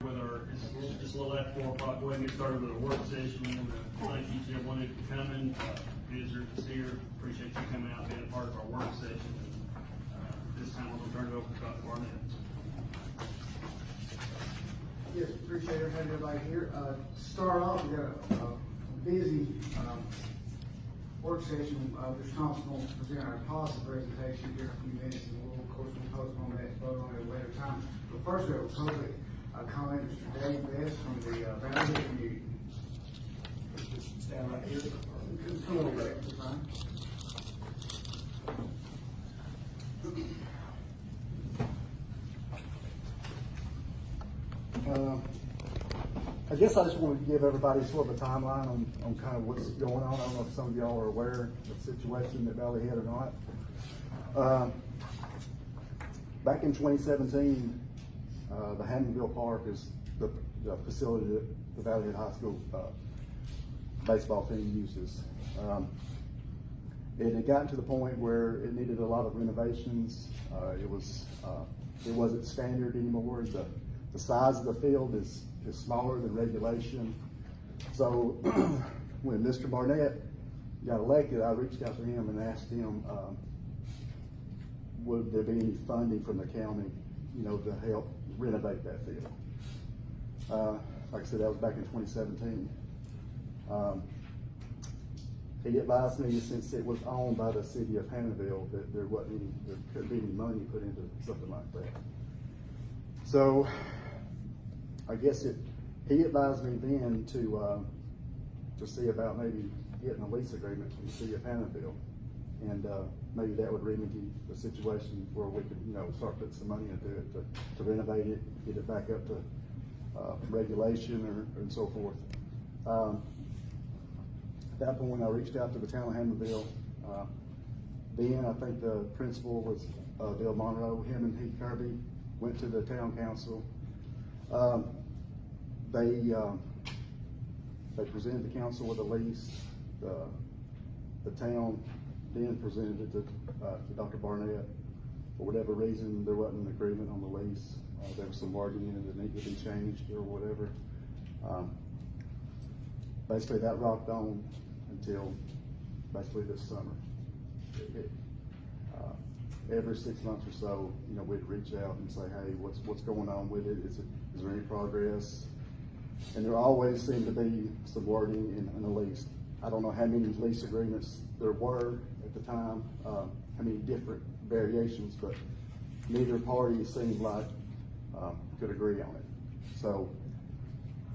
With our, it's just a little after 4 o'clock, go ahead and get started with our work session. Thank each and every one of you for coming, visitors that's here, appreciate you coming out, being a part of our work session. This time we're gonna turn it over to Dr. Barnett. Yes, appreciate having everybody here. To start off, we got a busy work session. Mr. Thompson will present our policy presentation here in a few minutes, and we'll, of course, postpone that, vote on it at a later time. But first, we have a public comment, Mr. Dave Best from the Valley Head Community. Just stand right here. Come on back, it's fine. I guess I just wanted to give everybody sort of a timeline on kind of what's going on. I don't know if some of y'all are aware of the situation at Valley Head or not. Back in 2017, the Hammondville Park is the facility that the Valley Head High School baseball team uses. It had gotten to the point where it needed a lot of renovations. It wasn't standard anymore. The size of the field is smaller than regulation. So when Mr. Barnett got elected, I reached out to him and asked him, would there be any funding from the county, to help renovate that field? Like I said, that was back in 2017. He advised me, since it was owned by the city of Hammondville, that there couldn't be any money put into something like that. So I guess he advised me then to see about maybe getting a lease agreement from the city of Hammondville, and maybe that would remedy the situation where we could, start putting some money into it to renovate it, get it back up to regulation and so forth. At that point, I reached out to the town of Hammondville. Then I think the principal was Bill Monroe. Him and Heath Kirby went to the town council. They presented the council with a lease. The town then presented it to Dr. Barnett. For whatever reason, there wasn't an agreement on the lease. There was some wording in it that needed to be changed or whatever. Basically, that rocked on until basically this summer. Every 6 months or so, we'd reach out and say, hey, what's going on with it? Is there any progress? And there always seemed to be some wording in the lease. I don't know how many lease agreements there were at the time, how many different variations, but neither party seemed like could agree on it. So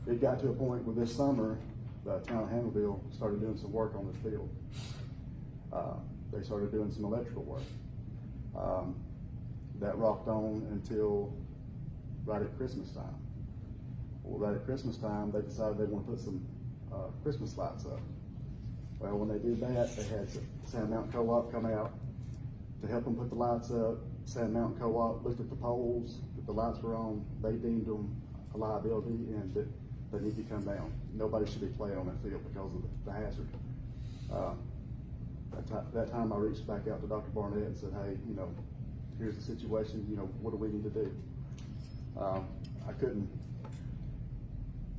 it got to a point where this summer, the town of Hammondville started doing some work on the field. They started doing some electrical work. That rocked on until right at Christmas time. Well, right at Christmas time, they decided they want to put some Christmas lights up. Well, when they did that, they had Sand Mountain Co-op come out to help them put the lights up. Sand Mountain Co-op looked at the poles that the lights were on. They deemed them a liability and that they need to come down. Nobody should be playing on that field because of the hazard. That time I reached back out to Dr. Barnett and said, hey, here's the situation, what do we need to do? I couldn't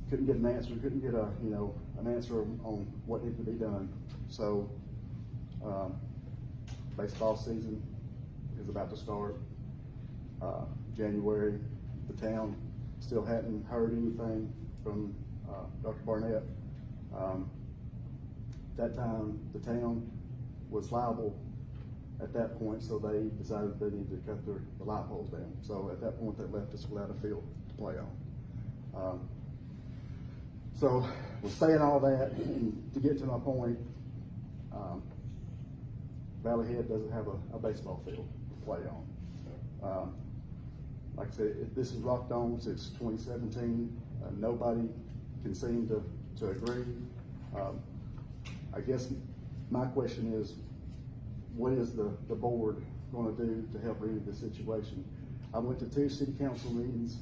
get an answer, couldn't get an answer on what needed to be done. So baseball season is about to start. January, the town still hadn't heard anything from Dr. Barnett. That time, the town was liable at that point, so they decided they needed to cut the light poles down. So at that point, they left us without a field to play on. So we're saying all that, and to get to my point, Valley Head doesn't have a baseball field to play on. Like I said, this has rocked on since 2017. Nobody can seem to agree. I guess my question is, what is the board going to do to help remedy the situation? I went to 2 city council meetings.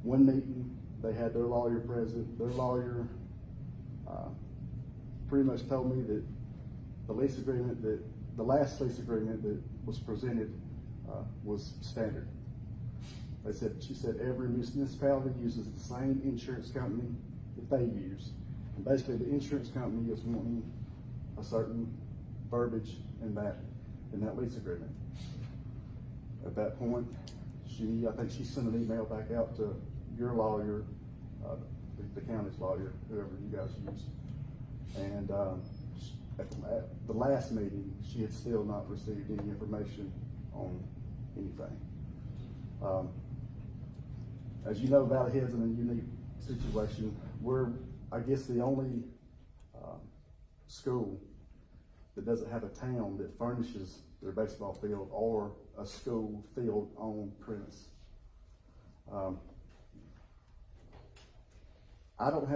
One meeting, they had their lawyer present. Their lawyer pretty much told me that the last lease agreement that was presented was standard. She said every municipality uses the same insurance company that they use. And basically the insurance company is wanting a certain verbiage in that lease agreement. At that point, I think she sent an email back out to your lawyer, the county's lawyer, whoever you guys use. And at the last meeting, she had still not received any information on anything. As you know, Valley Head's in a unique situation. We're, I guess, the only school that doesn't have a town that furnishes their baseball field or a school field on premise. I don't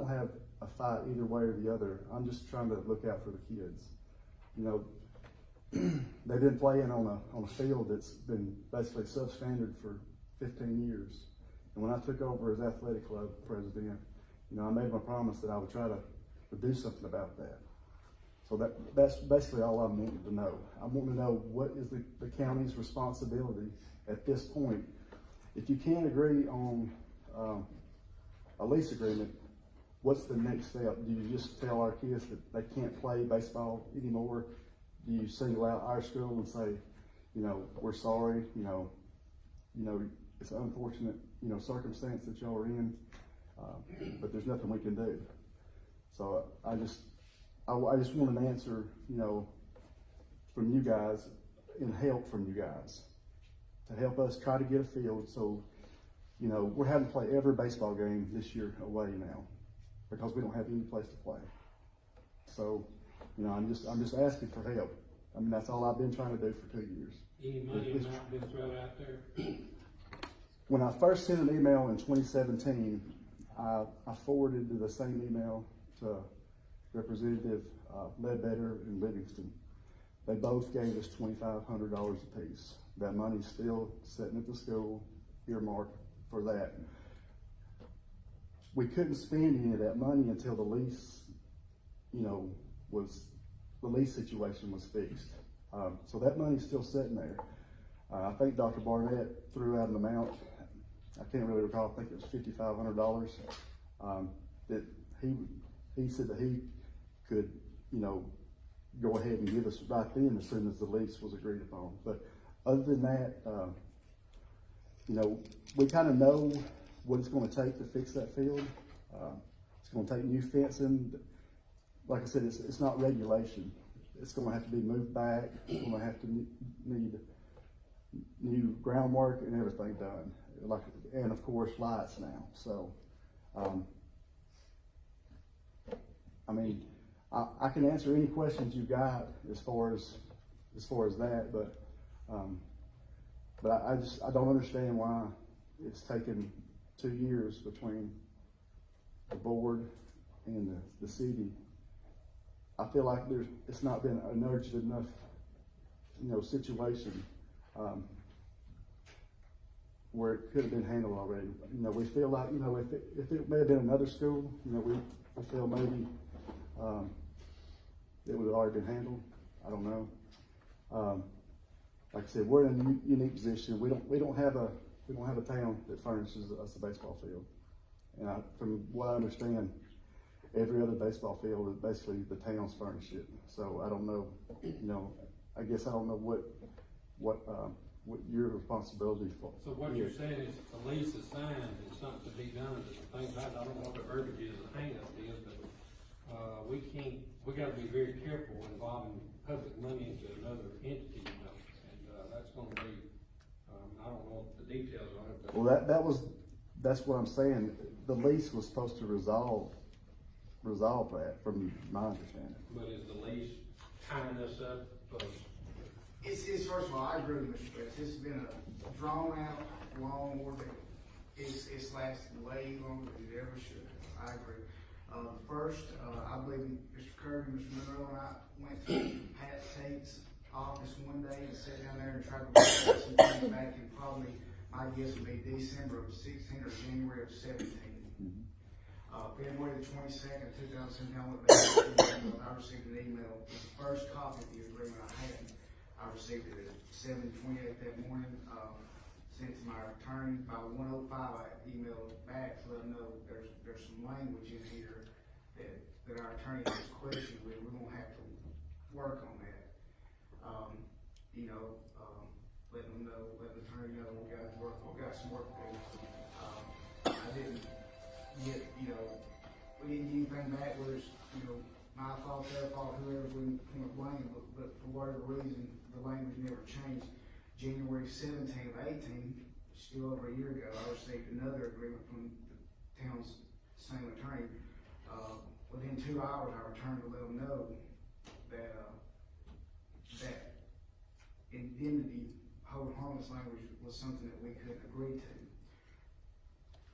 have a fight either way or the other. I'm just trying to look out for the kids. You know, they've been playing on a field that's been basically substandard for 15 years. And when I took over as athletic club president, you know, I made my promise that I would try to do something about that. So that's basically all I'm wanting to know. I want to know what is the county's responsibility at this point. If you can't agree on a lease agreement, what's the next step? Do you just tell our kids that they can't play baseball anymore? Do you single out our school and say, you know, we're sorry, you know, it's an unfortunate, you know, circumstance that y'all are in, but there's nothing we can do. So I just want an answer, you know, from you guys and help from you guys to help us try to get a field. So, you know, we're having to play every baseball game this year away now because we don't have any place to play. So, you know, I'm just asking for help. I mean, that's all I've been trying to do for 2 years. Any money amount been thrown out there? When I first sent an email in 2017, I forwarded the same email to Representative Ledbetter and Livingston. They both gave us $2,500 apiece. That money's still sitting at the school, earmarked for that. We couldn't spend any of that money until the lease, you know, the lease situation was fixed. So that money's still sitting there. I think Dr. Barnett threw out an amount, I can't really recall, I think it was $5,500, that he said that he could, you know, go ahead and give us right then as soon as the lease was agreed upon. But other than that, you know, we kind of know what it's going to take to fix that field. It's going to take new fencing. Like I said, it's not regulation. It's going to have to be moved back. It's going to have to need new groundwork and everything done. And of course, lights now. So, I mean, I can answer any questions you got as far as that, but I don't understand why it's taken 2 years between the board and the city. I feel like it's not been an urgent enough, you know, situation where it could have been handled already. You know, we feel like, you know, if it may have been another school, you know, we feel maybe it would have already been handled. I don't know. Like I said, we're in a unique position. We don't have a town that furnishes us a baseball field, and from what I understand, every other baseball field is basically the town's furnish it. So I don't know, you know, I guess I don't know what your responsibility for. So what you're saying is the lease is signed and something to be done, but the thing about it, I don't know what the verbiage is, the hang up is, but we gotta be very careful involving public money into another entity, you know, and that's gonna be, I don't know the details on it, but. Well, that's what I'm saying. The lease was supposed to resolve that, from my understanding. But is the lease tying us up? It's first of all, I agree with Mr. West. This has been a drawn out, long ordeal. It's lasted way longer than it ever should. I agree. First, I believe Mr. Kirby, Mr. Monroe, and I went to Pat Tate's office one day and sat down there and tried to work out some things back in probably, my guess would be December of 16 or January of 17. February the 22nd, 2017, I received an email. It was the first copy of the agreement I had. I received it at 7:28 that morning. sent to my attorney. By 1:05, I emailed back to let them know there's some language in here that our attorney has questioned with. We're gonna have to work on that. Letting them know, letting the attorney know we got some work to do. I didn't get, we didn't get anything back, whether it's, my fault, their fault, whoever we want to blame, but for whatever reason, the language never changed. January 17 of 18, still over a year ago, I received another agreement from the town's same attorney. Within 2 hours, I returned to let them know that indemnity, hold harmless language was something that we couldn't agree to.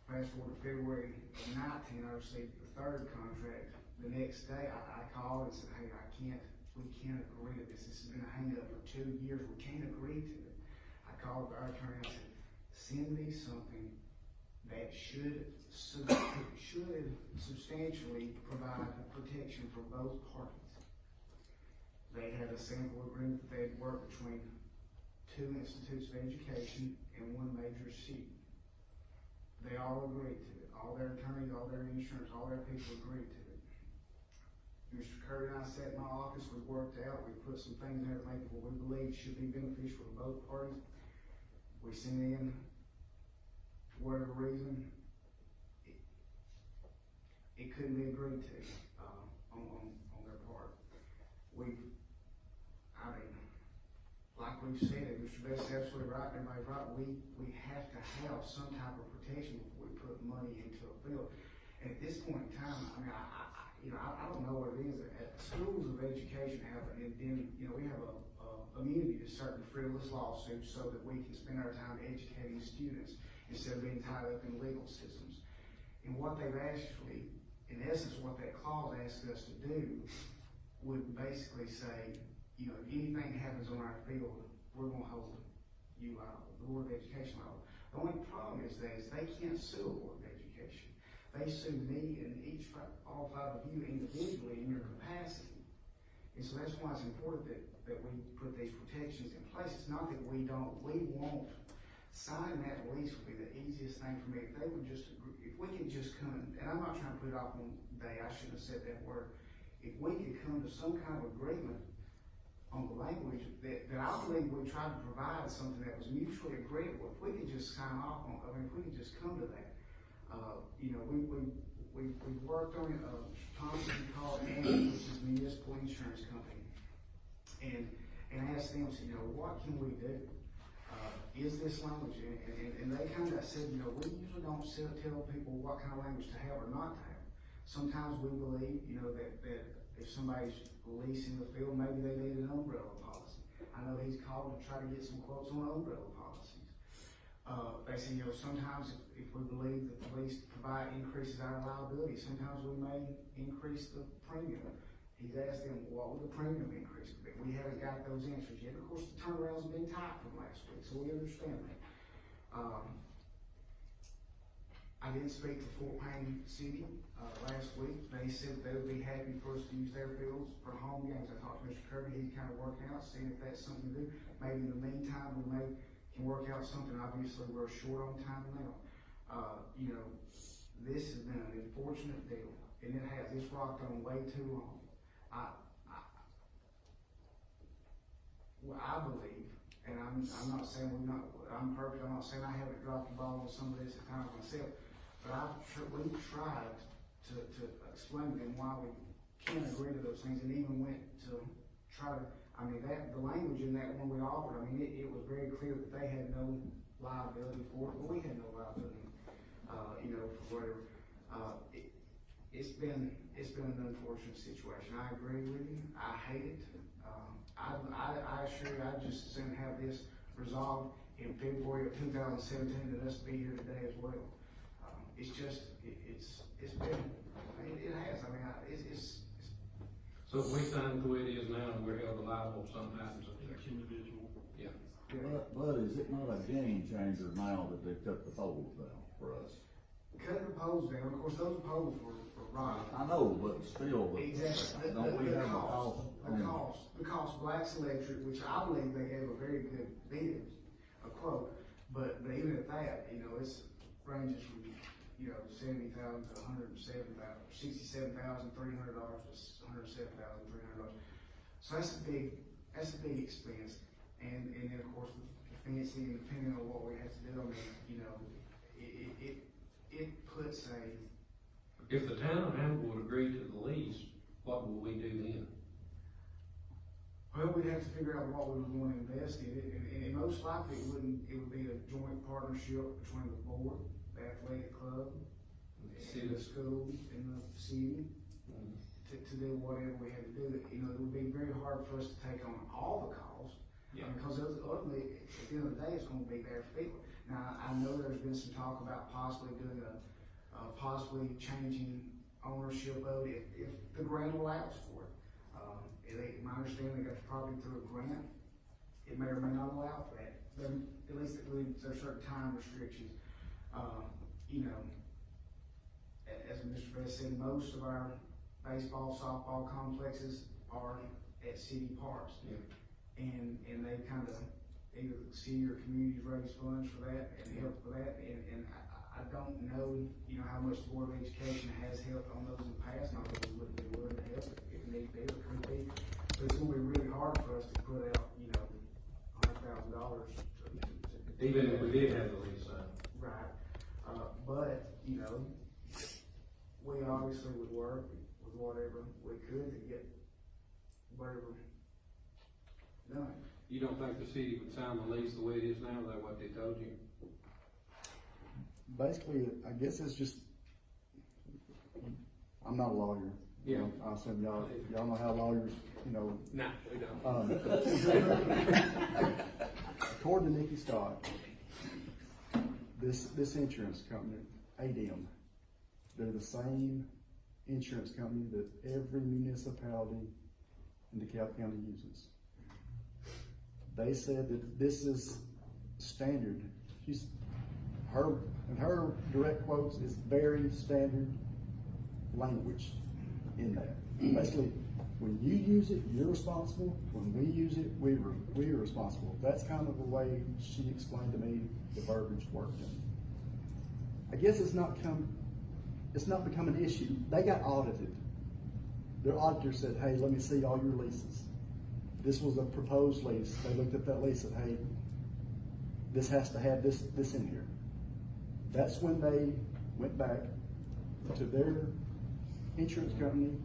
Fast forward to February of 19, I received the third contract. The next day, I called and said, hey, we can't agree to this. This has been a hang up for 2 years. We can't agree to it. I called our attorney and said, send me something that should substantially provide protection for both parties. They had a sample agreement that they'd worked between 2 institutes of education and 1 major city. They all agreed to it. All their attorneys, all their insurance, all their people agreed to it. Mr. Curry and I sat in my office, we worked out, we put some things in there to make what we believe should be beneficial to both parties. We sent in, for whatever reason, it couldn't be agreed to on their part. Like we've said, Mr. Best's absolutely right, everybody's right, we have to have some type of protection before we put money into a field. And at this point in time, I don't know what it is. Schools of education have an indemnity, we have a immunity to certain frivolous lawsuits so that we can spend our time educating students instead of being tied up in legal systems. And what they've actually, in essence, what that clause asks us to do would basically say, if anything happens on our field, we're going to hold you liable, the Board of Education liable. The only problem is they can't sue a Board of Education. They sue me and all 5 of you individually in your capacity. And so that's why it's important that we put these protections in place. It's not that we won't. Signing that lease would be the easiest thing for me. If they would just agree, if we could just come, and I'm not trying to put it off on day, I shouldn't have said that word. If we could come to some kind of agreement on the language that I believe we tried to provide something that was mutually agreeable. If we could just sign off on, if we could just come to that, we worked on it. Thompson called Andy, which is a municipal insurance company, and asked them, what can we do? Is this language? And they kind of said, we usually don't tell people what kind of language to have or not to have. Sometimes we believe, that if somebody's leasing the field, maybe they need an umbrella policy. I know he's called to try to get some quotes on umbrella policies. They say, sometimes if we believe that the lease increases our liability, sometimes we may increase the premium. He's asked them, what would the premium increase be? We haven't got those answers yet. Of course, the turnarounds have been tight from last week, so we understand that. I did speak to Fort Payne City last week. They said they would be happy for us to use their fields for home games. I talked to Mr. Kirby. He's kind of working out, seeing if that's something to do. Maybe in the meantime, we can work out something. Obviously, we're short on time now. This has been an unfortunate deal, and it's rocked on way too long. I believe, and I'm not saying I'm perfect. I'm not saying I haven't dropped the ball on some of this at times myself, but we've tried to explain to them why we can't agree to those things, and even went to try to. The language in that one we offered. It was very clear that they had no liability for it, but we had no liability, for whatever. It's been an unfortunate situation. I agree with you. I hate it. I assure you, I just as soon have this resolved in February of 2017 than us be here today as well. It's been, it has. It's. So if we sign the way it is now, and we're held liable if something happens up there. Each individual. Yeah. But is it not a game changer now that they cut the poles down for us? Cut the poles down. Of course, those poles were right. I know, but still, Exactly. don't we have a cost? The cost, Black's Electric, which I believe they gave a very good bid, a quote. But even at that, you know, it's ranges from, you know, $70,000 to $67,300 to $107,300. So that's a big expense. And then of course the fencing, depending on what we have to do, I mean, you know, it puts a. If the town of Hannibal would agree to the lease, what would we do then? Well, we'd have to figure out what we would want to invest in it, and most likely it would be a joint partnership between the board, the athletic club, and the school, and the city, to do whatever we had to do. You know, it would be very hard for us to take on all the costs, because ultimately, at the end of the day, it's gonna be their people. Now, I know there's been some talk about possibly doing possibly changing ownership of it if the grant allows for it. My understanding, they got the property through a grant. It may or may not allow for that. But at least there's certain time restrictions. You know, as Mr. Best said, most of our baseball, softball complexes are at city parks. Yeah. And they kind of, either the city or communities raise funds for that and help with that. And I don't know, you know, how much the Board of Education has helped on those in the past. Not that we wouldn't be willing to help if need be or could be. But it's gonna be really hard for us to put out, you know, $100,000. Even if we did have the lease signed. Right. But, you know, we obviously would work with whatever we could to get whatever done. You don't think the city would sign the lease the way it is now? Is that what they told you? Basically, I guess it's just, I'm not a lawyer. Yeah. I assume y'all know how lawyers, you know. No, we don't. According to Nikki Scott, this insurance company, ADM, they're the same insurance company that every municipality in DeKalb County uses. They said that this is standard. Her direct quotes is very standard language in that. Basically, when you use it, you're responsible. When we use it, we're responsible. That's kind of the way she explained to me the verbiage worked. I guess it's not become an issue. They got audited. Their auditor said, hey, let me see all your leases. This was a proposed lease. They looked at that lease and said, hey, this has to have this in here. That's when they went back to their insurance company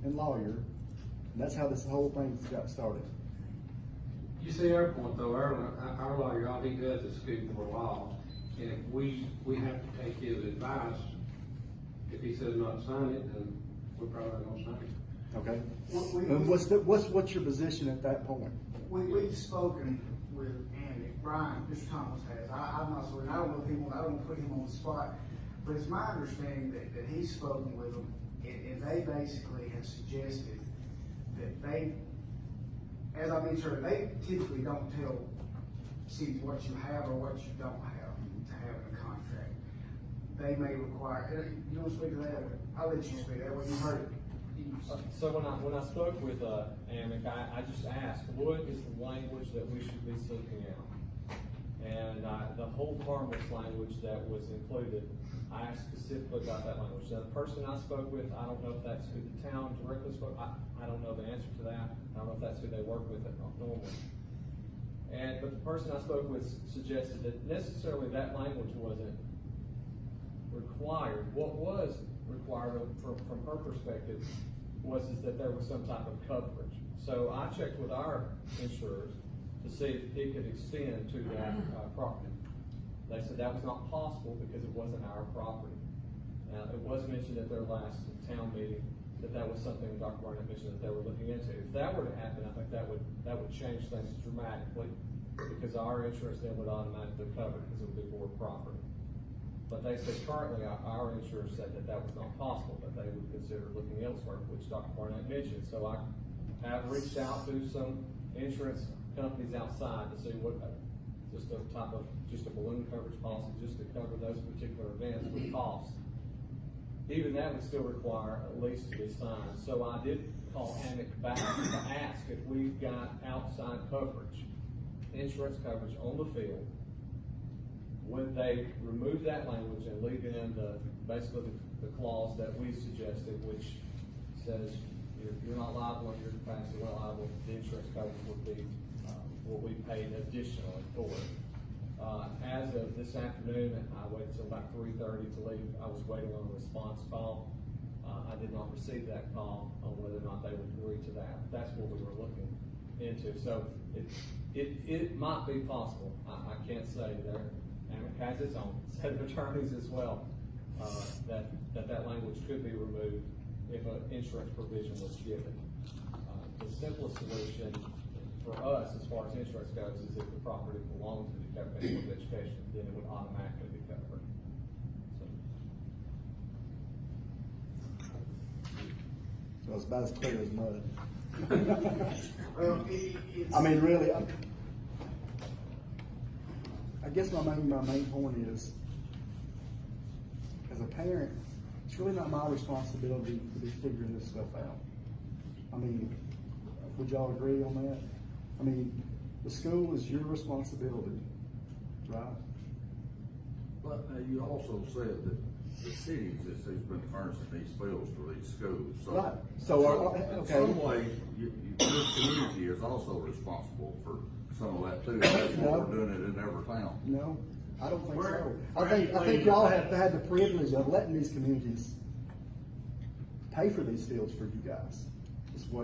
and lawyer, and that's how this whole thing got started. You see our point though, our lawyer, all he does is scoop for a while, and if we have to take his advice, if he says not to sign it, then we're probably not gonna sign it. Okay. And what's your position at that point? We've spoken with Andy, Brian, Mr. Thomas has. I'm not sure, and I don't know people, I don't want to put him on the spot, but it's my understanding that he's spoken with them, and they basically have suggested that they, as I've been sure, they typically don't tell cities what you have or what you don't have to have in a contract. They may require, you don't speak to that, I'll let you speak that way, you heard it. So when I spoke with Amic, I just asked, what is the language that we should be seeking out? And the whole harmless language that was included, I asked specifically about that language. Now, the person I spoke with, I don't know if that's who the town directly spoke. I don't know the answer to that. I don't know if that's who they work with normally. But the person I spoke with suggested that necessarily that language wasn't required. What was required from her perspective was that there was some type of coverage. So I checked with our insurers to see if it could extend to that property. They said that was not possible because it wasn't our property. Now, it was mentioned at their last town meeting that was something Dr. Barnett mentioned that they were looking into. If that were to happen, I think that would change things dramatically because our insurance then would automatically cover it because it would be board property. But they said currently our insurance said that was not possible, but they would consider looking elsewhere, which Dr. Barnett mentioned. So I have reached out to some insurance companies outside to see what, just a balloon coverage policy just to cover those particular events with costs. Even that would still require a lease to be signed. So I did call Amic back to ask if we got outside coverage, insurance coverage on the field when they remove that language and leave in basically the clause that we suggested, which says you're not liable in your capacity, well liable, the insurance coverage would be, what we paid additionally for it. As of this afternoon, I waited till about 3:30 to leave. I was waiting on a response call. I did not receive that call on whether or not they would agree to that. That's what we were looking into. So it might be possible. I can't say there, and it has its own set of attorneys as well, that language could be removed if an insurance provision was given. The simplest solution for us, as far as insurance goes, is if the property belonged to the DeKalb County Board of Education, then it would automatically be covered. So it's about as clear as mud. Well, it's. I mean, really, I guess my main point is, as a parent, it's really not my responsibility to be figuring this stuff out. I mean, would y'all agree on that? I mean, the school is your responsibility, right? But you also said that the cities has been furnishing these fields for these schools, so. Right. So, in okay. some way, your community is also responsible for some of that too. That's why No. we're doing it in every town. No, I don't think so. We're I think actually- y'all have had the privilege of letting these communities pay for these fields for you guys. It's the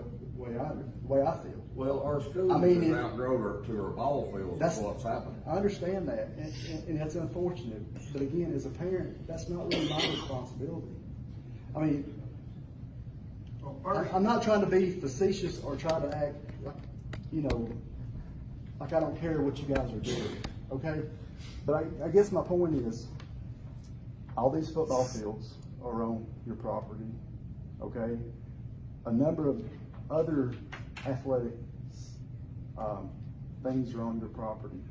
way I feel. Well, our schools I mean, have if- outgrown to our ball fields, That's is what's happening. I understand that, and that's unfortunate. But again, as a parent, that's not really my responsibility. I mean, Well, first, I'm not trying to be facetious or try to act like, like I don't care what you guys are doing, okay? But I guess my point is, all these football fields are on your property, okay? A number of other athletic things are on your property.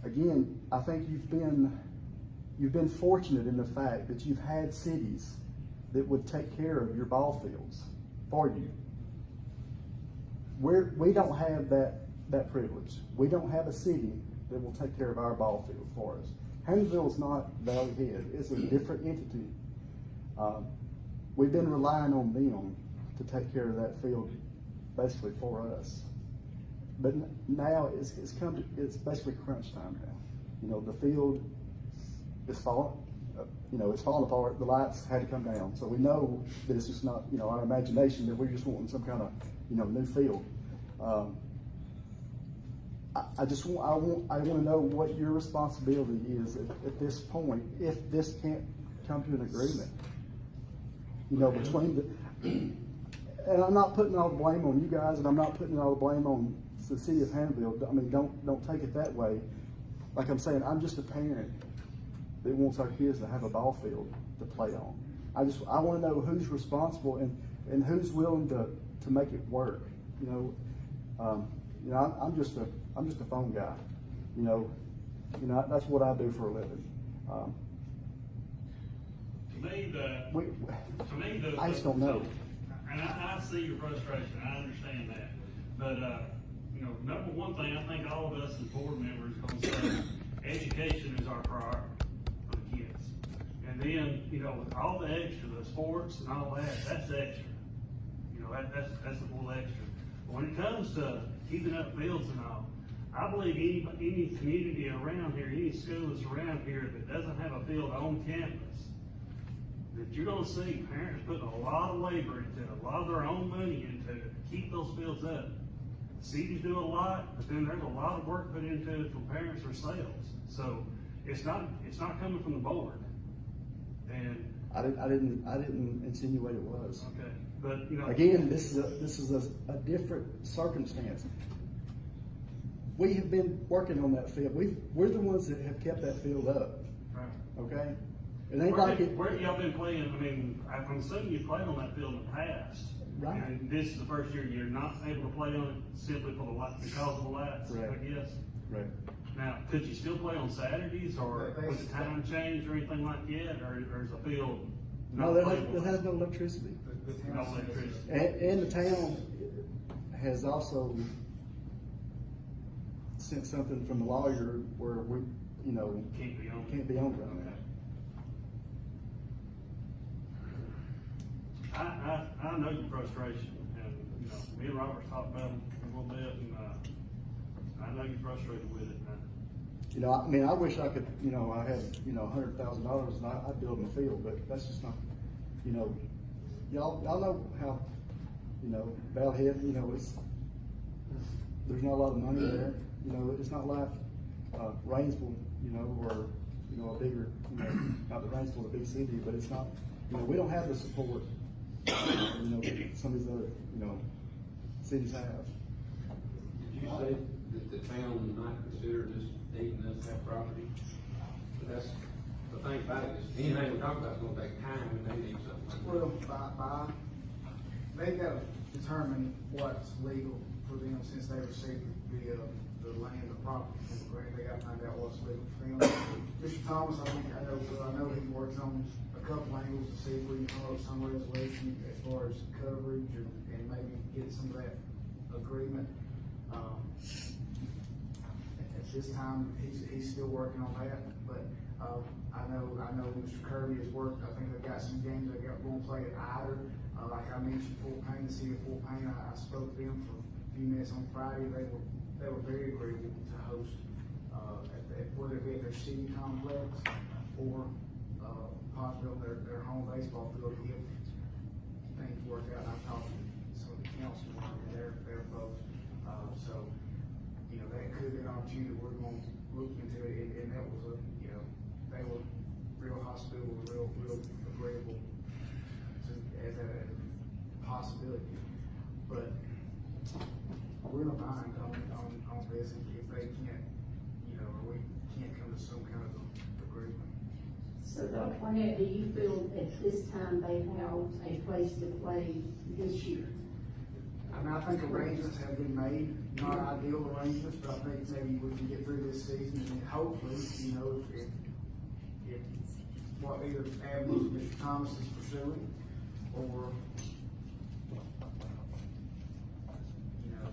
Again, I think you've been fortunate in the fact that you've had cities that would take care of your ball fields for you. We don't have that privilege. We don't have a city that will take care of our ball field for us. Haynesville is not Valley Head. It's a different entity. We've been relying on them to take care of that field basically for us. But now it's basically crunch time now. The field is falling, it's falling apart. The lights had to come down. So we know that it's just not, our imagination that we're just wanting some kind of, new field. I want to know what your responsibility is at this point, if this can't come to an agreement, between and I'm not putting all the blame on you guys, and I'm not putting all the blame on the city of Hannibal. I mean, don't take it that way. Like I'm saying, I'm just a parent that wants our kids to have a ball field to play on. I want to know who's responsible and who's willing to make it work. I'm just a phone guy. That's what I do for a living. I just don't know. And I see your frustration, I understand that, but, number one thing, I think all of us as board members are gonna say, education is our priority for the kids. And then, with all the extra, the sports and all that, that's extra. That's a little extra. But when it comes to keeping up fields and all, I believe any community around here, any school that's around here that doesn't have a field on campus, that you're gonna see parents putting a lot of labor into it, a lot of their own money into it, to keep those fields up. Cities do a lot, but then there's a lot of work put into it from parents themselves. So it's not coming from the board. And I didn't insinuate it was. okay, but Again, this is a different circumstance. We have been working on that field. We're the ones that have kept that field up. right. Okay? It ain't like it. Where have y'all been playing? I mean, I'm assuming you played on that field in the past. Right. And this is the first year you're not able to play on it simply for the light, because of the lights, Right. I guess. Right. Now, could you still play on Saturdays, or was the time changed or anything like that, or is the field No, not it playable? has no electricity. No electricity. And the town has also sent something from the lawyer where you know, Can't be owned. can't be owned around that. I know your frustration, and, you know, me and Robert's talked about it a little bit, and, I know you're frustrated with it, and You know, I mean, I wish I could, you know, I had, you know, $100,000 and I'd build them a field, but that's just not, you know, y'all know how, you know, Bellhead, you know, there's not a lot of money there. You know, it's not like, Rainsville, you know, or, you know, a bigger, you know, not that Rainsville's a big city, but it's not, you know, we don't have the support, you know, that some of these other, you know, cities have. Did you say that the town might consider just needing us that property? But that's, the thing about it is, anything we talk about is gonna take time, and they need something. Well, they've got to determine what's legal for them since they received the land, the property from the grant. They got to find out what's legal for them. Mr. Thomas, I know he works on a couple angles to see if we can come up with some resolution as far as coverage and maybe get some of that agreement. At this time, he's still working on that, but, I know Mr. Kirby has worked, I think they've got some games they got going to play at Ider. Like I mentioned, Fort Payne, the city of Fort Payne, I spoke to them for a few minutes on Friday. They were very agreeable to host, whether it be at their city complex or, possibly on their home baseball field if things work out. I talked to some of the councilmen and their folks, so, you know, that could be an opportunity we're going to look into it, and that was you know, they were real hospitable, real agreeable to, as a possibility. But we're in a bind on this if they can't, you know, or we can't come to some kind of agreement. So Dr. Barnett, do you feel at this time they have a place to play this year? I mean, I think arrangements have been made, not ideal arrangements, but I think maybe we can get through this season and hopefully, you know, if what either avenues Mr. Thomas is pursuing, or, you know.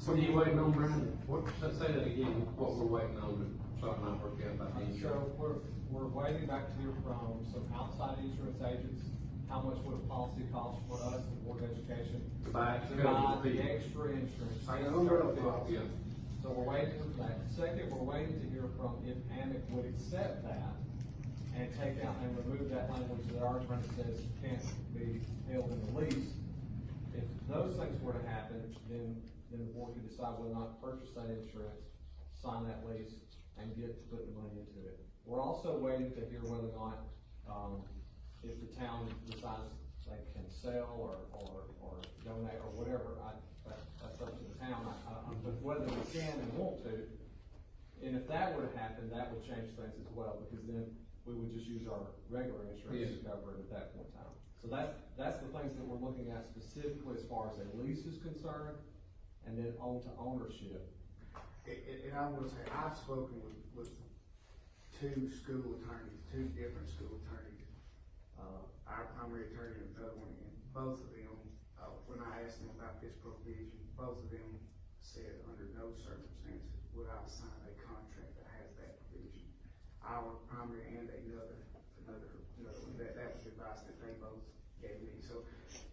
What are you waiting on, Brandon? Say that again, what we're waiting on, so I can work out about the insurance. So we're waiting back to hear from some outside insurance agents, how much would a policy cost for us and Board of Education To buy to buy the extra insurance. Like an umbrella policy. Yeah. So we're waiting for that. Second, we're waiting to hear from if AMIC would accept that and take out and remove that language that our attorney says can't be held in the lease. If those things were to happen, then the board could decide whether or not to purchase that insurance, sign that lease, and get to put the money into it. We're also waiting to hear whether or not, if the town decides they can sell or donate or whatever, that's up to the town. But whether we can and want to, and if that were to happen, that would change things as well, because then we would just use our regular insurance to cover it at that point in time. So that's the things that we're looking at specifically as far as a lease is concerned, and then on to ownership. And I will say, I've spoken with two different school attorneys, our primary attorney and the other one, and both of them, when I asked them about this provision, both of them said under no circumstances would I sign a contract that has that provision. Our primary and another one, that was the advice that they both gave me. So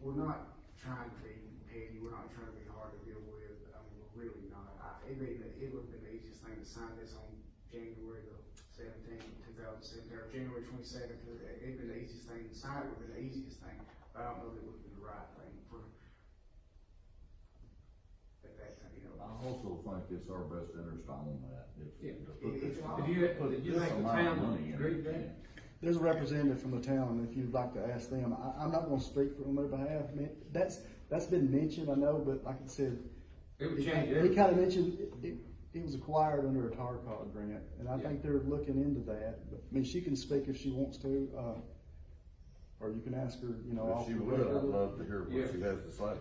we're not trying to be petty, we're not trying to be hard to deal with, I mean, we're really not. It would have been the easiest thing to sign this on January the 17th, 2017, or January 22nd. It'd been the easiest thing to sign, it would have been the easiest thing, but I don't know that it would have been the right thing for at that time, you know. I also think it's our best interest on that, to put this. Did you think the town agreed with that? There's a representative from the town, if you'd like to ask them. I'm not gonna speak on their behalf. I mean, that's been mentioned, I know, but like I said, It would change he everything. kinda mentioned it was acquired under a TARCOG grant, and I think they're looking into that. But, I mean, she can speak if she wants to, or you can ask her, you know, If off she the would, record. I'd love to hear what she has to say.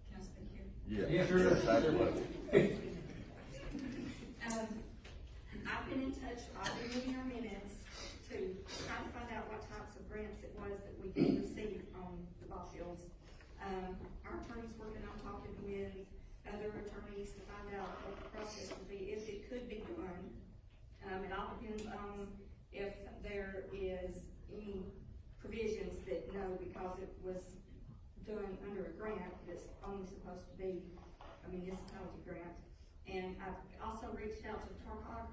Can I speak here? Yeah. Yeah, sure. Absolutely. I've been in touch, I've been reading our minutes to try to find out what types of grants it was that we could receive on the ball fields. Our attorney's working on talking with other attorneys to find out what the process would be, if it could be done. It all depends on if there is any provisions that no, because it was done under a grant that's only supposed to be a municipality grant. And I've also reached out to DeKalb,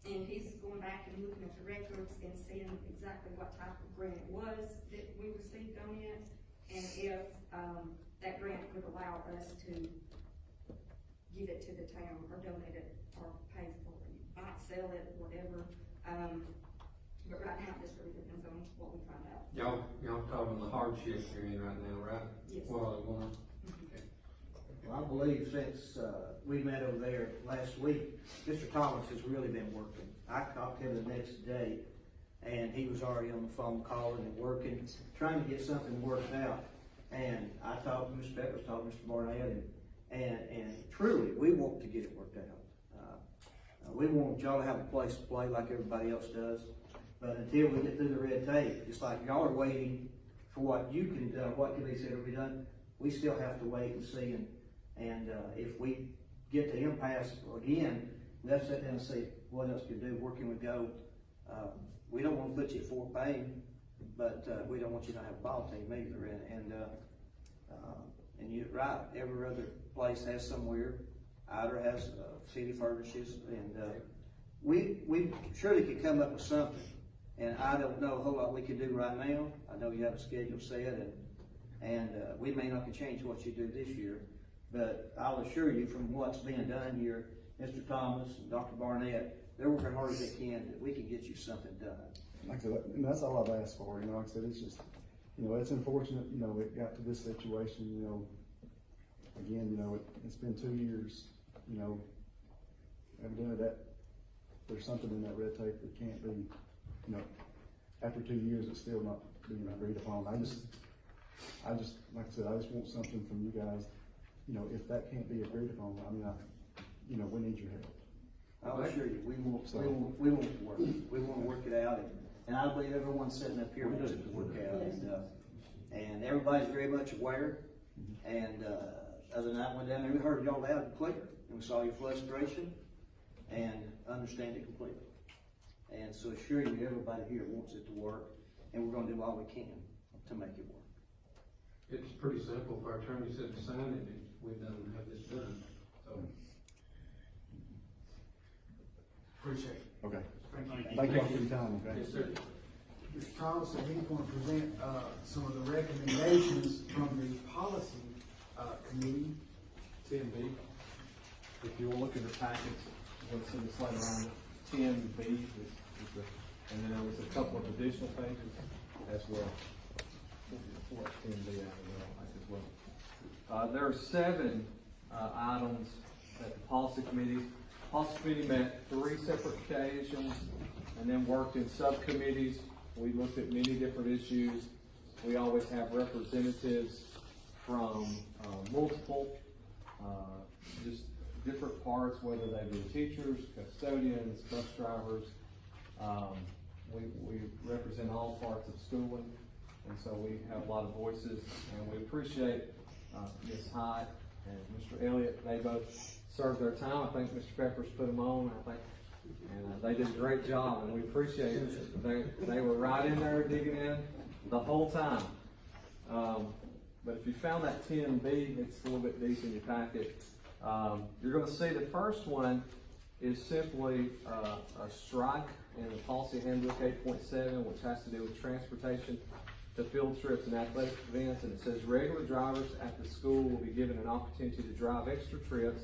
and he's going back and looking at the records and seeing exactly what type of grant it was that we received on it, and if, that grant would allow us to give it to the town, or donate it, or pay for it, might sell it, whatever. But right now, it just really depends on what we find out. Y'all talking the hardship you're in right now, right? Yes. Well, okay. Well, I believe since, we met over there last week, Mr. Thomas has really been working. I talked to him the next day, and he was already on the phone calling and working, trying to get something worked out. And I talked to Mr. Peppers, talked to Mr. Barnett, and truly, we want to get it worked out. We want y'all to have a place to play like everybody else does. But until we get through the red tape, just like y'all are waiting for what you can do, what can be said or be done, we still have to wait and see. And if we get to impasse again, let's sit down and see what else can do, where can we go. We don't want to put you at Fort Payne, but we don't want you to have a ball team either. And you're right, every other place has somewhere. Ider has city furnishes, and we surely could come up with something. And I don't know a whole lot we can do right now. I know you have a schedule set, and we may not can change what you do this year, but I'll assure you from what's being done here, Mr. Thomas and Dr. Barnett, they're working hard as they can that we can get you something done. Like I said, and that's all I've asked for, like I said, it's just, it's unfortunate, it got to this situation, again, it's been 2 years, evidently that there's something in that red tape that can't be, after 2 years, it's still not being agreed upon. I just, like I said, I just want something from you guys, if that can't be agreed upon, we need your help. I'll assure you, we want to work. We want to work it out, and I believe everyone sitting up here wants it to work out. And everybody's very much aware. And other than that, I went down there, we heard y'all loud and clear, and we saw your frustration and understand it completely. And so assure you, everybody here wants it to work, and we're going to do all we can to make it work. It's pretty simple. If our attorney said to sign it, we've done, have this done, so. Appreciate it. Okay. Thank you. Thank you all for your time, okay? Yes, sir. Mr. Thomas said he's going to present, some of the recommendations from the policy, committee. 10B. If you will look at the packets, you're going to see this later on. 10B and then there was a couple of additional pages as well. What 10B as well. There are 7 items that the policy committee met 3 separate occasions and then worked in subcommittees. We looked at many different issues. We always have representatives from multiple, just different parts, whether they be teachers, custodians, bus drivers. We represent all parts of schooling, and so we have a lot of voices, and we appreciate Ms. Hyde and Mr. Elliott. They both served their time. I think Mr. Peppers put them on, and they did a great job, and we appreciate it. They were right in there digging in the whole time. But if you found that 10B, it's a little bit deep in your packet. You're going to see the first one is simply a strike in the policy handbook 8.7, which has to do with transportation to field trips and athletic events, and it says regular drivers at the school will be given an opportunity to drive extra trips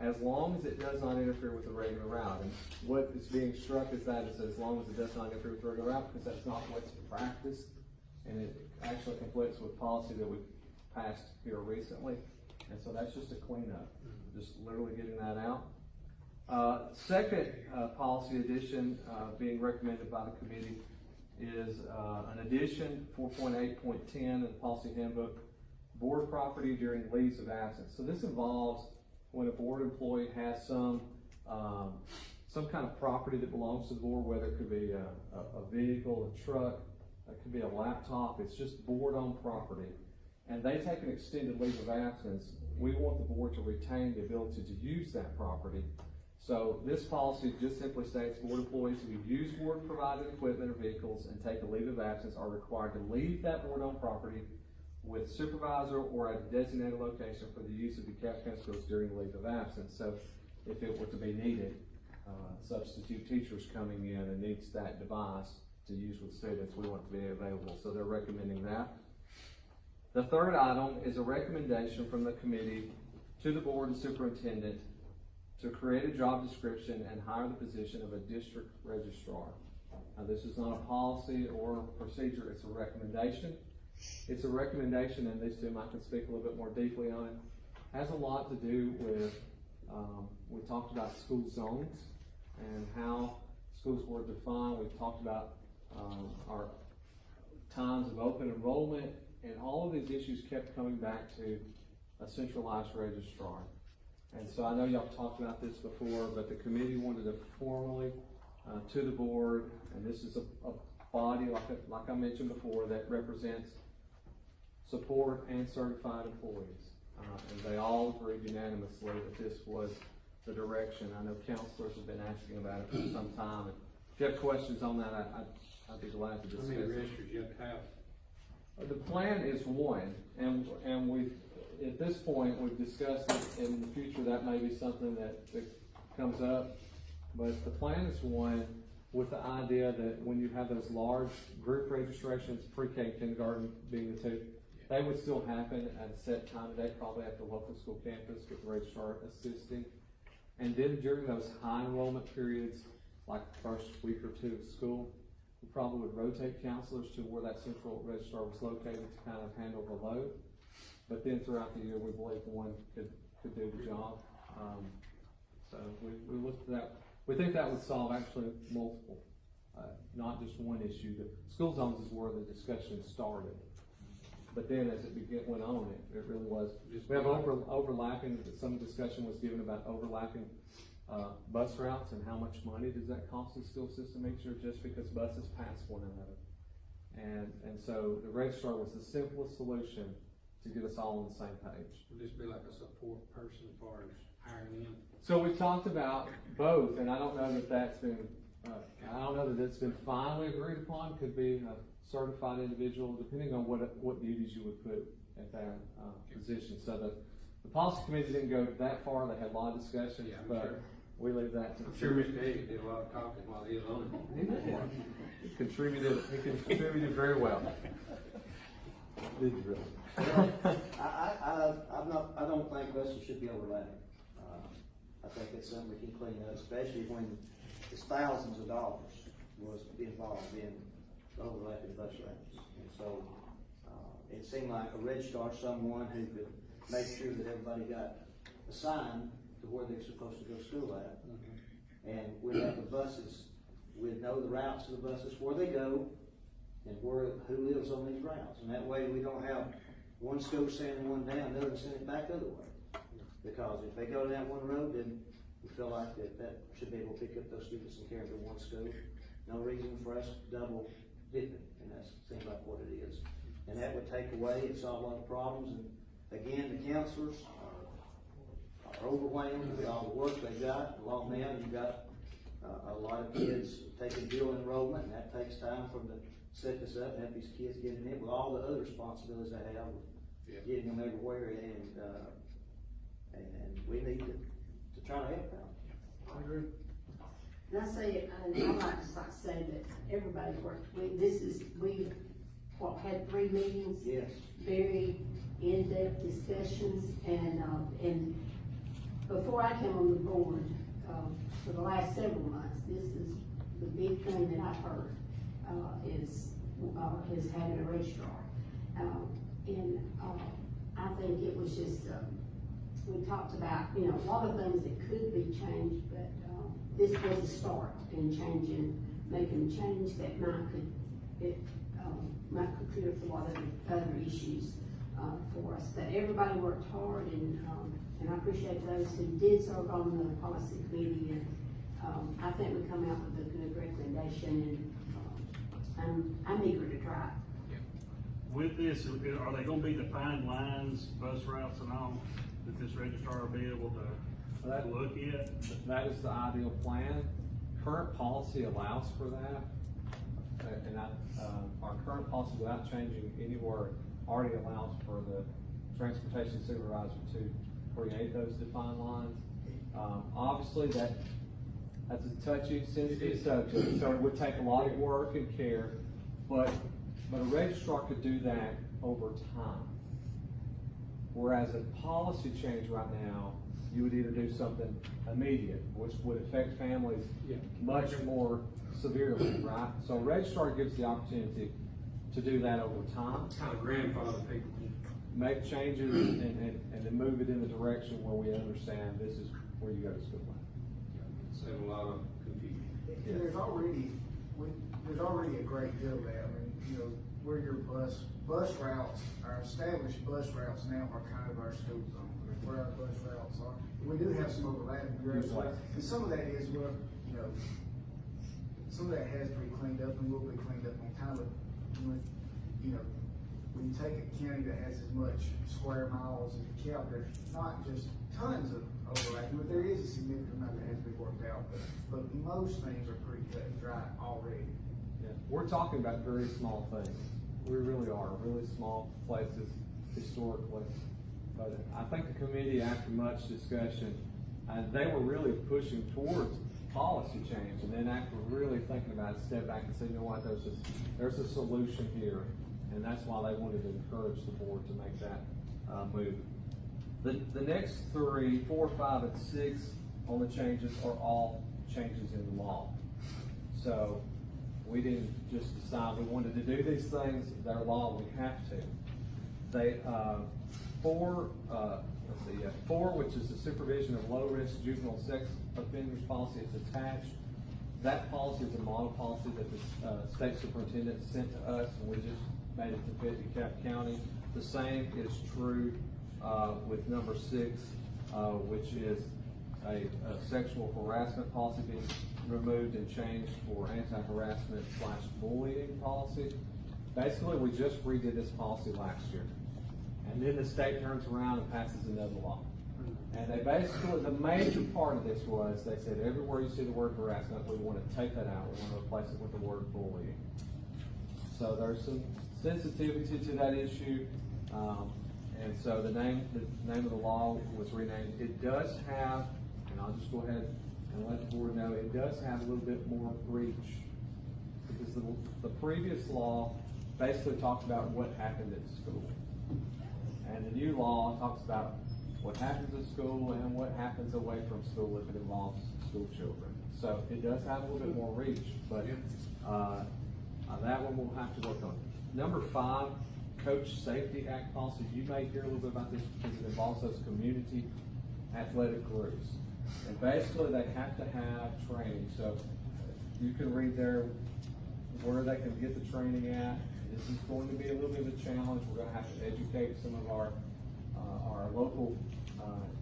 as long as it does not interfere with the regular route. And what is being struck is that it says as long as it does not interfere with the regular route, because that's not what's practiced, and it actually conflicts with policy that we passed here recently. And so that's just a cleanup, just literally getting that out. Second policy addition being recommended by the committee is an addition, 4.8.10 in the policy handbook, board property during leaves of absence. So this involves when a board employee has some kind of property that belongs to the board, whether it could be a vehicle, a truck, it could be a laptop. It's just board-owned property. And they take an extended leave of absence. We want the board to retain the ability to use that property. So this policy just simply states board employees who use board-provided equipment or vehicles and take a leave of absence are required to leave that board-owned property with supervisor or a designated location for the use of DeKalb County Schools during leave of absence. So if it were to be needed, substitute teachers coming in and needs that device to use with students, we want it to be available. So they're recommending that. The third item is a recommendation from the committee to the board and superintendent to create a job description and hire the position of a district registrar. Now, this is not a policy or procedure, it's a recommendation. It's a recommendation, and these two might can speak a little bit more deeply on it. Has a lot to do with, we talked about school zones and how schools were defined. We've talked about our times of open enrollment, and all of these issues kept coming back to a centralized registrar. And so I know y'all talked about this before, but the committee wanted to formally to the board, and this is a body, like I mentioned before, that represents support and certified employees. And they all agreed unanimously that this was the direction. I know counselors have been asking about it for some time. And if you have questions on that, I'd be glad to discuss How many it. registers you have to have? The plan is one, and we've, at this point, we've discussed it. In the future, that may be something that comes up, but the plan is one, with the idea that when you have those large group registrations, pre-K and kindergarten being the two, they would still happen at a set time of day, probably at the local school campus with the registrar assisting. And then during those high enrollment periods, like the first week or two of school, we probably would rotate counselors to where that central registrar was located to kind of handle the load. But then throughout the year, we believe one could do the job. So we looked at that. We think that would solve actually multiple, not just one issue. The school zones is where the discussion started. But then as it went on, it really was. We have overlapping, some discussion was given about overlapping bus routes and how much money does that cost the school system each year just because buses pass one another. And so the registrar was the simplest solution to get us all on the same page. Would this be like a support person as far as hiring in? So we've talked about both, and I don't know that that's been, I don't know that it's been finally agreed upon. Could be a certified individual, depending on what duties you would put at that position. So the policy committee didn't go that far. They had a lot of discussion, but sure. we leave that to the. I'm sure Mr. Hagan did a lot of talking while he was on it. He contributed very well. Did you really? I don't think buses should be overlapping. I think it's something we can clean up, especially when it's thousands of dollars was involved in overlapping bus routes. And so, it seemed like a registrar, someone who could make sure that everybody got assigned to where they're supposed to go to school at. And we'd have the buses, we'd know the routes of the buses, where they go, and who lives on these routes. And that way we don't have one school sending one down, the other sending it back the other way. Because if they go down one road, then we feel like that should be able to pick up those students and carry them to one school. No reason for us double dipping, and that seems like what it is. And that would take away and solve a lot of problems. And again, the counselors are overwhelmed with all the work they got. Along now, you've got a lot of kids taking dual enrollment, and that takes time for them to set this up and have these kids getting in with all the other responsibilities they have with getting them everywhere. And we need to try to help them. I agree. And I say, and I like to say that everybody worked, we've had 3 meetings. Yes. Very in-depth discussions, and before I came on the board, for the last several months, this is the big thing that I've heard, is having a registrar. I think it was just, we talked about, a lot of things that could be changed, but, this was a start in making a change that might could clear up a lot of other issues, for us. But everybody worked hard, and I appreciate those who did serve on the policy committee, and, I think we come out with a good recommendation, and I'm eager to try it. With this, are they gonna be defined lines, bus routes and all, that this registrar will be able to That- look at. That is the ideal plan. Current policy allows for that. And our current policy, without changing any word, already allows for the transportation supervisor to create those defined lines. Obviously, that's a touchy, sensitive subject, so it would take a lot of work and care, but a registrar could do that over time. Whereas a policy change right now, you would either do something immediate, which would affect families much more severely, right? So a registrar gives the opportunity to do that over time, Kind of grandfather people. make changes and then move it in the direction where we understand this is where you go to school. Save a lot of confusion. And there's already a great deal of that. I mean, you know, where your bus routes, our established bus routes now are kind of our school zone, where our bus routes are. We do have some overlapping, and some of that is where, you know, some of that has to be cleaned up and will be cleaned up on time, but, you know, when you take a county that has as much square miles as DeKalb, there's not just tons of overlapping, but there is a significant amount that has to be worked out, but most things are pretty cut and dry already. Yeah, we're talking about very small things. We really are, really small places historically. But I think the committee, after much discussion, they were really pushing towards policy change. And then after really thinking about it, step back and say, you know what, there's a solution here. And that's why they wanted to encourage the board to make that move. The next 3, 4, 5, and 6 on the changes are all changes in the law. So we didn't just decide we wanted to do these things, they're law, we have to. They, 4, which is the supervision of low-risk juvenile sex offenders policy, is attached. That policy is a model policy that the state superintendent sent to us, and we just made it to fit DeKalb County. The same is true with number 6, which is a sexual harassment policy being removed and changed for anti-harassment/bullying policy. Basically, we just redid this policy last year. And then the state turns around and passes another law. And they basically, the major part of this was, they said everywhere you see the word harassment, we want to take that out. We want to replace it with the word bullying. So there's some sensitivity to that issue. And so the name of the law was renamed. It does have, and I'll just go ahead and let the board know, it does have a little bit more reach. Because the previous law basically talked about what happened at school. And the new law talks about what happens at school and what happens away from school if it involves school children. So it does have a little bit more reach, but that one we'll have to work on. Number 5, Coach Safety Act policy. You may hear a little bit about this because it involves those community athletic groups. And basically they have to have training. So you can read there where they can get the training at. This is going to be a little bit of a challenge. We're going to have to educate some of our local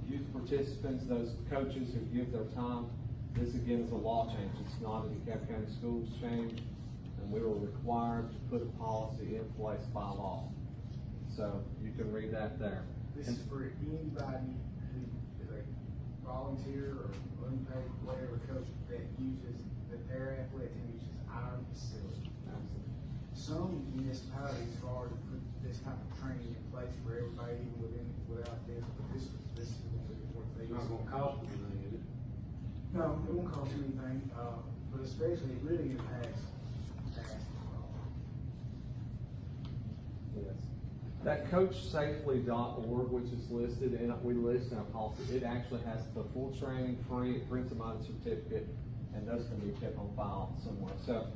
youth participants, those coaches who give their time. This again is a law change. It's not a DeKalb County Schools change, and we were required to put a policy in place by law. So you can read that there. This is for anybody who is a volunteer or unpaid, whatever coach that their athlete uses our facility. Some municipalities have already put this type of training in place for everybody, even without this, but this is what they It's not gonna cost them anything, is it? No, it won't cost you anything, but especially it really impacts basketball. Yes. That coachsafely.org, which is listed, and we list in our policy, it actually has the full training, free, prints them out a certificate, and those can be kept on file somewhere. So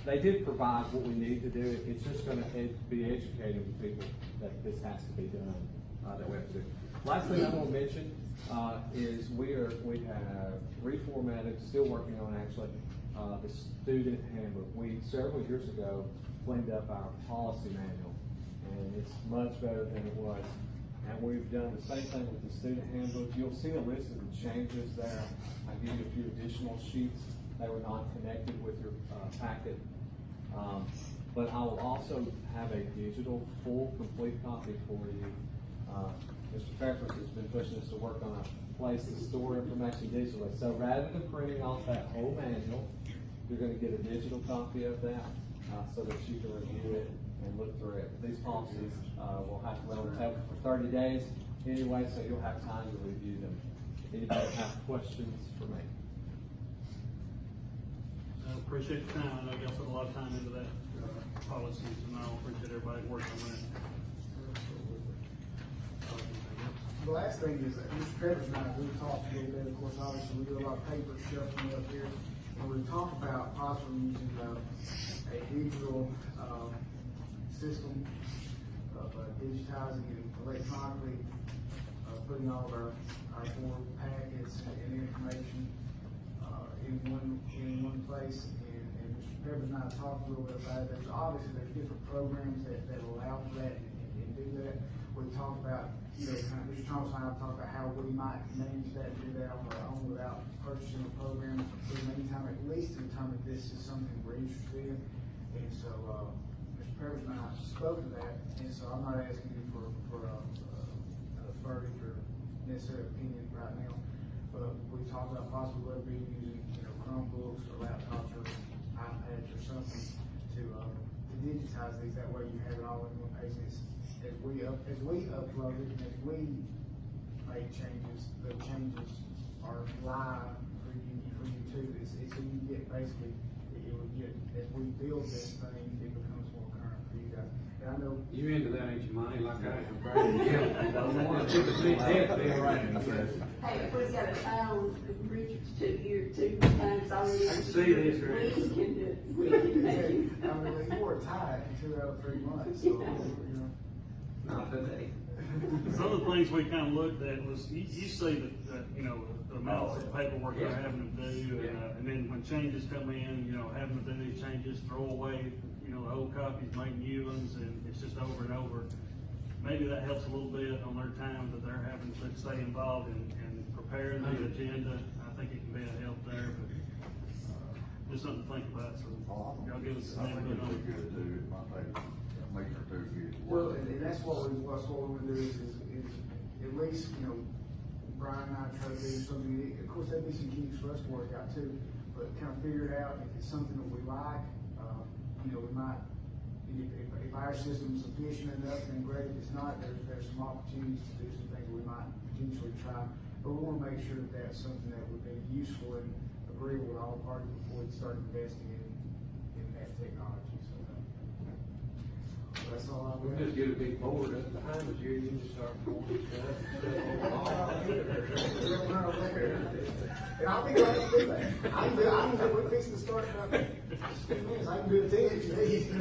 they did provide what we need to do. It's just going to be educating people that this has to be done, that we have to do. Last thing I want to mention is we have reformatted, still working on actually, the student handbook. We, several years ago, cleaned up our policy manual, and it's much better than it was. And we've done the same thing with the student handbook. You'll see a list of the changes there. I give you a few additional sheets that were not connected with your packet. But I will also have a digital, full, complete copy for you Mr. Pepperidge has been pushing us to work on a place to store information digitally. So rather than printing off that whole manual, you're gonna get a digital copy of that, so that you can review it and look through it. These policies, will have to run on the table for 30 days anyway, so you'll have time to review them. Anybody have questions for me? I appreciate the time. I know y'all put a lot of time into that, policies, and I appreciate everybody working on that. The last thing is that Mr. Pepperidge and I, we've talked a little bit, of course, obviously, we do a lot of paper shuffling up here. And we talked about possibly using, a digital, system of digitizing and electronically, putting all of our board packets and information, in one place. And Mr. Pepperidge and I talked a little bit about it. There's different programs that allow for that and do that. We talked about, Mr. Thomas and I talked about how we might manage that and do that on our own without purchasing a program. For the meantime, at least to determine if this is something we're interested in. And so, Mr. Pepperidge and I spoke to that, and so I'm not asking you for a verdict or necessary opinion right now. But we talked about possibly whether we using, Chromebooks or laptops or iPads or something to digitize these. That way you have it all in one page. As we upload it and as we make changes, the changes are live for you too. It's so you get basically, it would get, as we build this thing, it becomes more current for you guys. And I know. You into that, ain't you, Monty, like I am, Brady? Hey, if we've got a phone, Richard's 2 years, 2 times already. I can see this, We right? can do it. We can make it. I mean, you were tied in 2 out of 3 months, so, Not today. Some of the things we kind of looked at was, you see that, the amounts of paperwork they're having to do, and then when changes come in, having to do these changes, throw away, the old copies, make new ones, and it's just over and over. Maybe that helps a little bit on their time that they're having to stay involved in preparing the agenda. I think it can be a help there, but, just something to think about, so y'all give us I some think input on it'd be it. good to do it, my favorite, make her do good. well, and that's what we want to do is at least, Brian and I try to do something. Of course, there'd be some kinks for us to work out too, but kind of figure it out. If it's something that we like, we might, if our system is sufficient enough, then great. If it's not, there's some opportunities to do some things we might potentially try. But we want to make sure that that's something that would be useful and agreeable to all parties before we start investing in that technology. So that's all I've We'll got. just get a big board up behind us here, you can start pouring stuff. And I'll be glad to do that. I can do it. We're fixing to start in about 15 minutes. I can do it then if you need.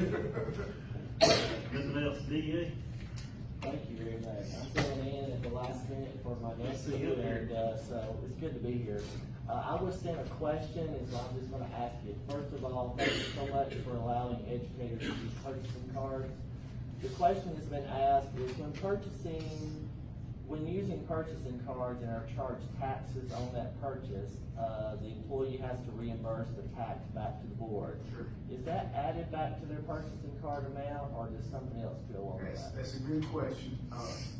Nothing else, DA? Thank you very much. I'm filling in at the last minute for my nephew, and so it's good to be here. I was sent a question, and so I'm just going to ask it. First of all, thank you so much for allowing educators to use purchasing cards. The question that's been asked is when using purchasing cards and are charged taxes on that purchase, the employee has to reimburse the tax back to the board. Sure. Is that added back to their purchasing card amount, or does something else go on with that? That's a good question.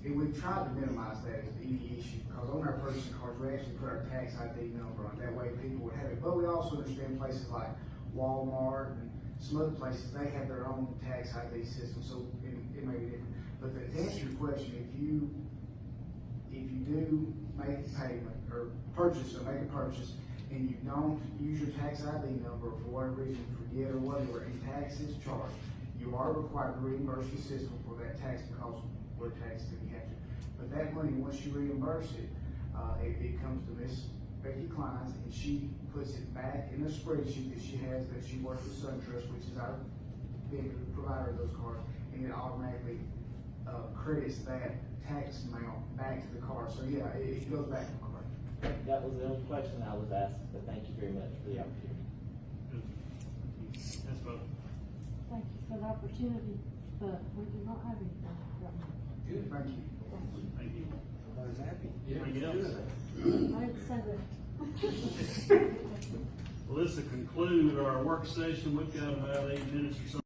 And we've tried to minimize that as any issue, because on our purchasing cards, we actually put our tax ID number on. That way people would have it. But we also understand places like Walmart and some other places, they have their own tax ID system, so it may be different. But to answer your question, if you do make a payment or make a purchase, and you don't use your tax ID number for whatever reason, forget or whatever, and tax is charged, you are required to reimburse the system for that tax because we're taxed and you have to. But that money, once you reimburse it, it comes to Miss Becky Klein's, and she puts it back in a spreadsheet that she has, that she works with SunTrust, which is our provider of those cards, and it automatically credits that tax amount back to the card. So yeah, it goes back to the card. That was the only question I was asking, but thank you very much for the opportunity. That's about. Thank you for the opportunity, but we do not have anything right now. Good, thank you. Thank you. Everybody's happy. Anything else? I didn't say that. Well, this will conclude our work session. We've got about 8 minutes or so.